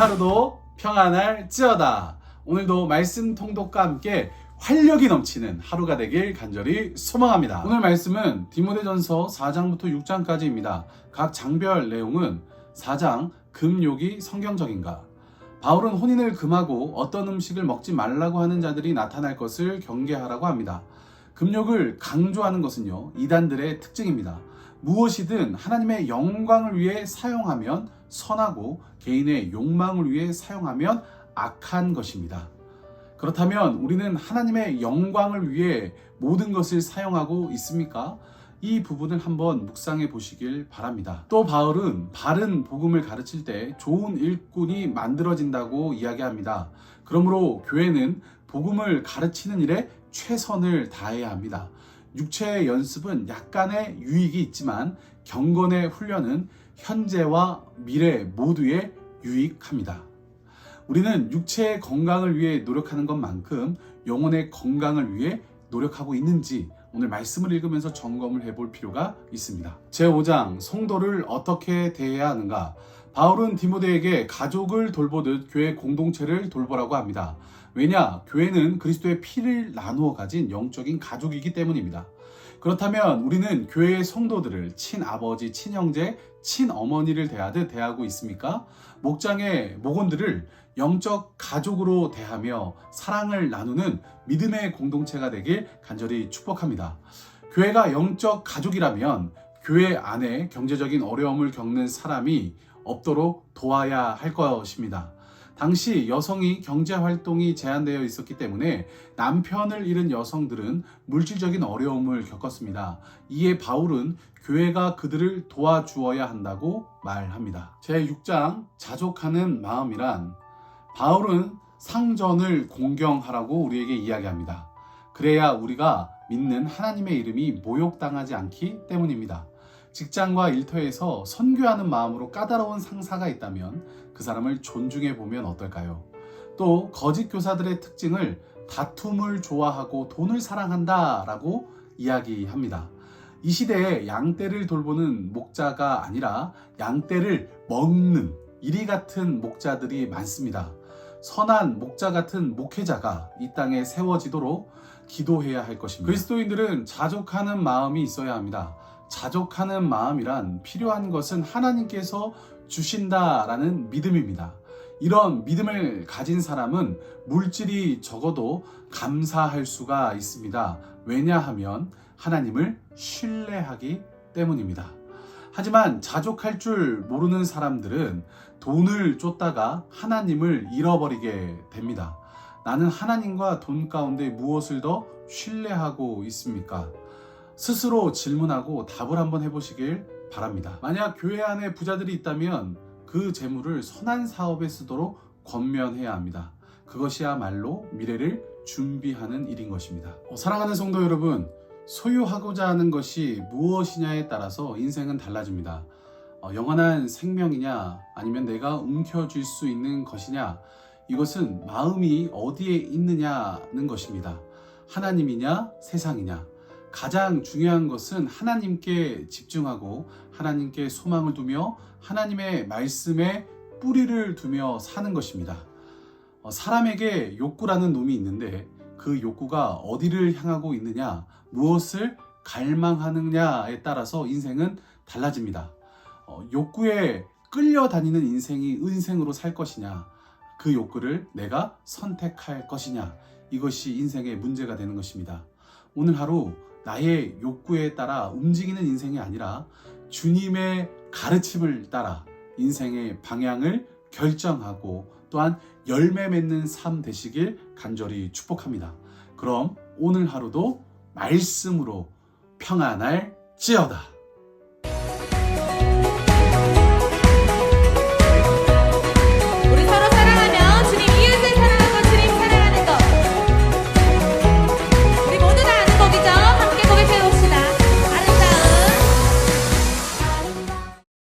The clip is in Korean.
오늘 하루도 평안할지어다. 오늘도 말씀 통독과 함께 활력이 넘치는 하루가 되길 간절히 소망합니다. 오늘 말씀은 디모데전서 4장부터 6장까지입니다. 각 장별 내용은 4장 금욕이 성경적인가? 바울은 혼인을 금하고 어떤 음식을 먹지 말라고 하는 자들이 나타날 것을 경계하라고 합니다. 금욕을 강조하는 것은요, 이단들의 특징입니다. 무엇이든 하나님의 영광을 위해 사용하면 선하고 개인의 욕망을 위해 사용하면 악한 것입니다. 그렇다면 우리는 하나님의 영광을 위해 모든 것을 사용하고 있습니까? 이 부분을 한번 묵상해 보시길 바랍니다. 또 바울은 바른 복음을 가르칠 때 좋은 일꾼이 만들어진다고 이야기합니다. 그러므로 교회는 복음을 가르치는 일에 최선을 다해야 합니다. 육체의 연습은 약간의 유익이 있지만 경건의 훈련은 현재와 미래 모두에 유익합니다. 우리는 육체의 건강을 위해 노력하는 것만큼 영혼의 건강을 위해 노력하고 있는지 오늘 말씀을 읽으면서 점검을 해볼 필요가 있습니다. 제5장 성도를 어떻게 대해야 하는가? 바울은 디모데에게 가족을 돌보듯 교회 공동체를 돌보라고 합니다. 왜냐? 교회는 그리스도의 피를 나누어 가진 영적인 가족이기 때문입니다. 그렇다면 우리는 교회의 성도들을 친아버지, 친형제, 친어머니를 대하듯 대하고 있습니까? 목장의 목원들을 영적 가족으로 대하며 사랑을 나누는 믿음의 공동체가 되길 간절히 축복합니다. 교회가 영적 가족이라면 교회 안에 경제적인 어려움을 겪는 사람이 없도록 도와야 할 것입니다. 당시 여성이 경제활동이 제한되어 있었기 때문에 남편을 잃은 여성들은 물질적인 어려움을 겪었습니다. 이에 바울은 교회가 그들을 도와주어야 한다고 말합니다. 제6장 자족하는 마음이란 바울은 상전을 공경하라고 우리에게 이야기합니다. 그래야 우리가 믿는 하나님의 이름이 모욕당하지 않기 때문입니다. 직장과 일터에서 선교하는 마음으로 까다로운 상사가 있다면 그 사람을 존중해 보면 어떨까요? 또 거짓 교사들의 특징을 다툼을 좋아하고 돈을 사랑한다 라고 이야기합니다. 이 시대에 양떼를 돌보는 목자가 아니라 양떼를 먹는 이리 같은 목자들이 많습니다. 선한 목자 같은 목회자가 이 땅에 세워지도록 기도해야 할 것입니다. 그리스도인들은 자족하는 마음이 있어야 합니다. 자족하는 마음이란 필요한 것은 하나님께서 주신다라는 믿음입니다. 이런 믿음을 가진 사람은 물질이 적어도 감사할 수가 있습니다. 왜냐하면 하나님을 신뢰하기 때문입니다. 하지만 자족할 줄 모르는 사람들은 돈을 쫓다가 하나님을 잃어버리게 됩니다. 나는 하나님과 돈 가운데 무엇을 더 신뢰하고 있습니까? 스스로 질문하고 답을 한번 해보시길 바랍니다. 만약 교회 안에 부자들이 있다면 그 재물을 선한 사업에 쓰도록 권면해야 합니다. 그것이야말로 미래를 준비하는 일인 것입니다. 사랑하는 성도 여러분, 소유하고자 하는 것이 무엇이냐에 따라서 인생은 달라집니다. 영원한 생명이냐 아니면 내가 움켜쥘 수 있는 것이냐, 이것은 마음이 어디에 있느냐는 것입니다. 하나님이냐 세상이냐. 가장 중요한 것은 하나님께 집중하고 하나님께 소망을 두며 하나님의 말씀에 뿌리를 두며 사는 것입니다. 사람에게 욕구라는 놈이 있는데 그 욕구가 어디를 향하고 있느냐, 무엇을 갈망하느냐에 따라서 인생은 달라집니다. 욕구에 끌려다니는 인생이 인생으로 살 것이냐, 그 욕구를 내가 선택할 것이냐, 이것이 인생의 문제가 되는 것입니다. 오늘 하루 나의 욕구에 따라 움직이는 인생이 아니라 주님의 가르침을 따라 인생의 방향을 결정하고 또한 열매 맺는 삶 되시길 간절히 축복합니다. 그럼 오늘 하루도 말씀으로 평안할지어다.